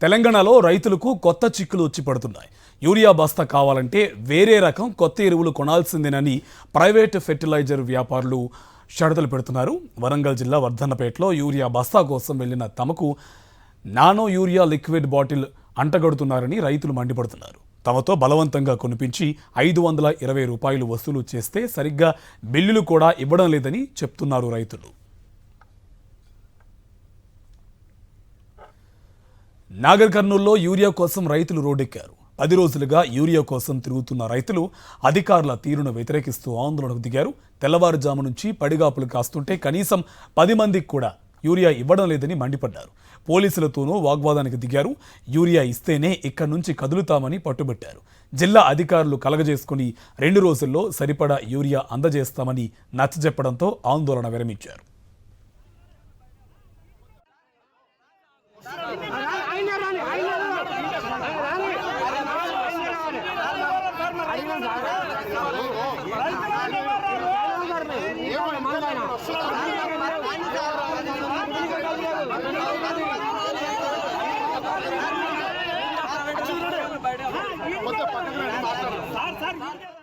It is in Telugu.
తెలంగాణలో రైతులకు కొత్త చిక్కులు వచ్చి పడుతున్నాయి. యూరియా బస్తా కావాలంటే వేరే రకం కొత్త ఎరువులు కొనాల్సిందేనని ప్రైవేట్ ఫెర్టిలైజర్ వ్యాపారులు షరతులు పెడుతున్నారు. వరంగల్ జిల్లా వర్ధన్నపేటలో యూరియా బస్తా కోసం వెళ్లిన తమకు నానో యూరియా లిక్విడ్ బాటిల్ అంటగడుతున్నారని రైతులు మండిపడుతున్నారు. తమతో బలవంతంగా కొనిపించి 520 రూపాయలు వసూలు చేస్తే సరిగ్గా బిల్లులు కూడా ఇవ్వడం లేదని చెప్తున్నారు రైతులు. నాగర్ కర్నూల్లో యూరియా కోసం రైతులు రోడ్డెక్కారు. 10 రోజులుగా యూరియా కోసం తిరుగుతున్న రైతులు అధికారుల తీరును వ్యతిరేకిస్తూ ఆందోళనకు దిగారు. తెల్లవారుజాము నుంచి పడిగాపులు కాస్తుంటే కనీసం 10 మందికి కూడా యూరియా ఇవ్వడం లేదని మండిపడ్డారు. పోలీసులతోనూ వాగ్వాదానికి దిగారు. యూరియా ఇస్తేనే ఇక్కడి నుంచి కదులుతామని పట్టుబట్టారు. జిల్లా అధికారులు కలగజేసుకుని 2 రోజుల్లో సరిపడా యూరియా అందజేస్తామని నచ్చజెప్పడంతో ఆందోళన విరమించారు. సార్